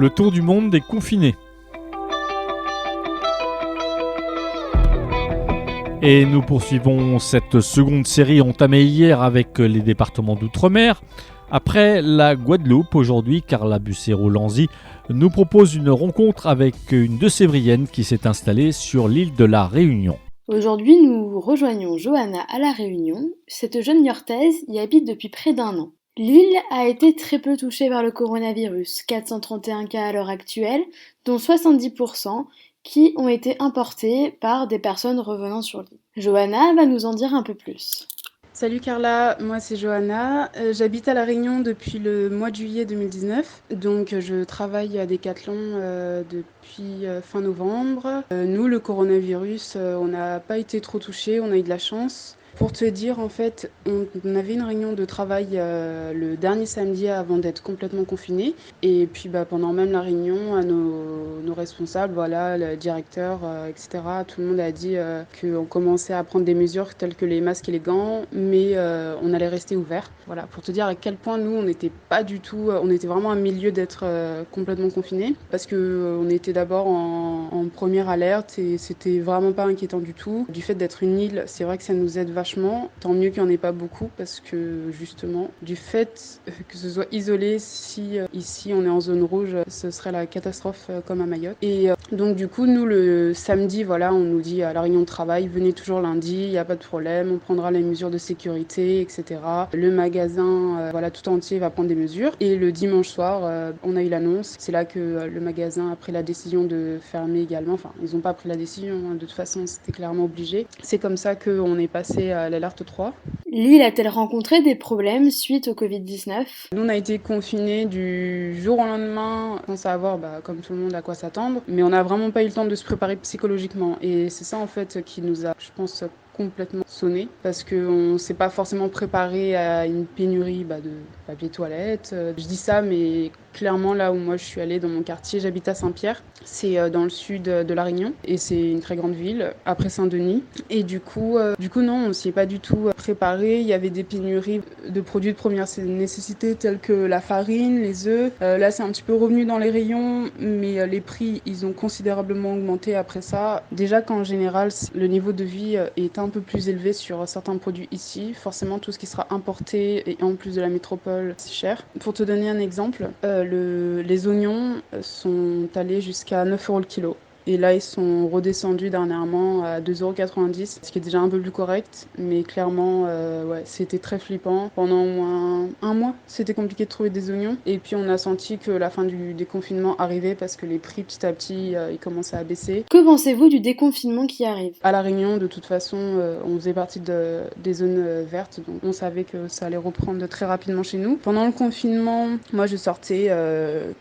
Le tour du monde des confinés. Et nous poursuivons cette seconde série entamée hier avec les départements d'outre-mer. Après la Guadeloupe, aujourd'hui, Carla Bucero-Lanzy nous propose une rencontre avec une de Sévrienne qui s'est installée sur l'île de la Réunion. Aujourd'hui, nous rejoignons Johanna à La Réunion. Cette jeune Niortaise y habite depuis près d'1 an. L'île a été très peu touchée par le coronavirus, 431 cas à l'heure actuelle, dont 70% qui ont été importés par des personnes revenant sur l'île. Johanna va nous en dire un peu plus. Salut Carla, moi c'est Johanna, j'habite à La Réunion depuis le mois de juillet 2019, donc je travaille à Decathlon depuis fin novembre. Nous, le coronavirus, on n'a pas été trop touchés, on a eu de la chance. Pour te dire, en fait, on avait une réunion de travail le dernier samedi avant d'être complètement confinés. Et puis pendant même la réunion, à nos responsables, voilà, le directeur, etc., tout le monde a dit qu'on commençait à prendre des mesures telles que les masques et les gants, mais on allait rester ouvert. Voilà, pour te dire à quel point nous, on n'était pas du tout, on était vraiment à milieu d'être complètement confinés, parce qu'on était d'abord en première alerte et c'était vraiment pas inquiétant du tout. Du fait d'être une île, c'est vrai que ça nous aide vachement. Tant mieux qu'il n'y en ait pas beaucoup parce que justement, du fait que ce soit isolé, si ici on est en zone rouge, ce serait la catastrophe comme à Mayotte. Et donc du coup, nous le samedi, voilà, on nous dit à la réunion de travail, venez toujours lundi, il n'y a pas de problème, on prendra les mesures de sécurité, etc. Le magasin, voilà, tout entier va prendre des mesures. Et le dimanche soir, on a eu l'annonce. C'est là que le magasin a pris la décision de fermer également. Enfin, ils n'ont pas pris la décision, hein. De toute façon, c'était clairement obligé. C'est comme ça qu'on est passé à l'alerte 3. L'île a-t-elle rencontré des problèmes suite au Covid-19 ? Nous, on a été confinés du jour au lendemain sans savoir, comme tout le monde, à quoi s'attendre. Mais on n'a vraiment pas eu le temps de se préparer psychologiquement. Et c'est ça, en fait, qui nous a, je pense, complètement sonné. Parce qu'on ne s'est pas forcément préparé à une pénurie de papier toilette. Je dis ça, mais clairement, là où moi je suis allée dans mon quartier, j'habite à Saint-Pierre. C'est dans le sud de La Réunion. Et c'est une très grande ville, après Saint-Denis. Et du coup non, on ne s'y est pas du tout préparé. Il y avait des pénuries de produits de première nécessité tels que la farine, les œufs. Là, c'est un petit peu revenu dans les rayons, mais les prix, ils ont considérablement augmenté après ça. Déjà qu'en général, le niveau de vie est un peu plus élevé sur certains produits ici. Forcément, tout ce qui sera importé et en plus de la métropole, c'est cher. Pour te donner un exemple, les oignons sont allés jusqu'à 9 € le kilo. Et là, ils sont redescendus dernièrement à 2,90 €, ce qui est déjà un peu plus correct. Mais clairement, c'était très flippant. Pendant au moins un mois, c'était compliqué de trouver des oignons. Et puis, on a senti que la fin du déconfinement arrivait parce que les prix, petit à petit, ils commençaient à baisser. Que pensez-vous du déconfinement qui arrive ? À La Réunion, de toute façon, on faisait partie des zones vertes. Donc, on savait que ça allait reprendre très rapidement chez nous. Pendant le confinement, moi, je sortais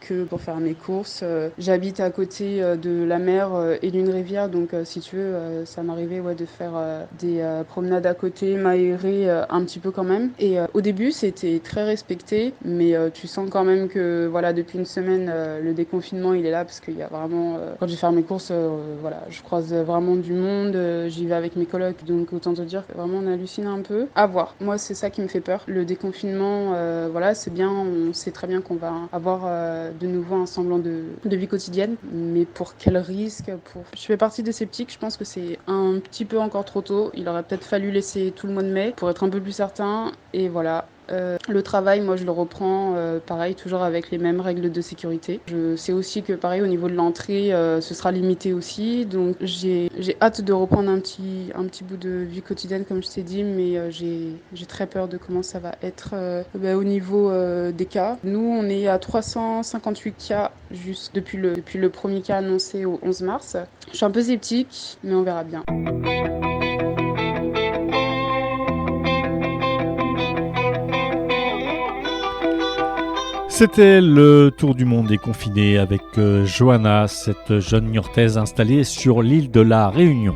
que pour faire mes courses. J'habite à côté de la mer et d'une rivière, donc si tu veux, ça m'arrivait de faire des promenades à côté, m'aérer un petit peu quand même. Et au début, c'était très respecté, mais tu sens quand même que depuis une semaine, le déconfinement il est là parce qu'il y a vraiment, quand je vais faire mes courses, je croise vraiment du monde, j'y vais avec mes colocs, donc autant te dire que vraiment on hallucine un peu. À voir. Moi, c'est ça qui me fait peur. Le déconfinement, c'est bien, on sait très bien qu'on va avoir de nouveau un semblant de vie quotidienne, mais pour quel risque? Je fais partie des sceptiques, je pense que c'est un petit peu encore trop tôt. Il aurait peut-être fallu laisser tout le mois de mai pour être un peu plus certain. Et voilà. Le travail, moi je le reprends pareil, toujours avec les mêmes règles de sécurité. Je sais aussi que pareil au niveau de l'entrée, ce sera limité aussi. Donc j'ai hâte de reprendre un petit bout de vie quotidienne comme je t'ai dit, mais j'ai très peur de comment ça va être au niveau des cas. Nous on est à 358 cas juste depuis le premier cas annoncé au 11 mars. Je suis un peu sceptique, mais on verra bien. C'était le tour du monde des confinés avec Johanna, cette jeune Niortaise installée sur l'île de la Réunion.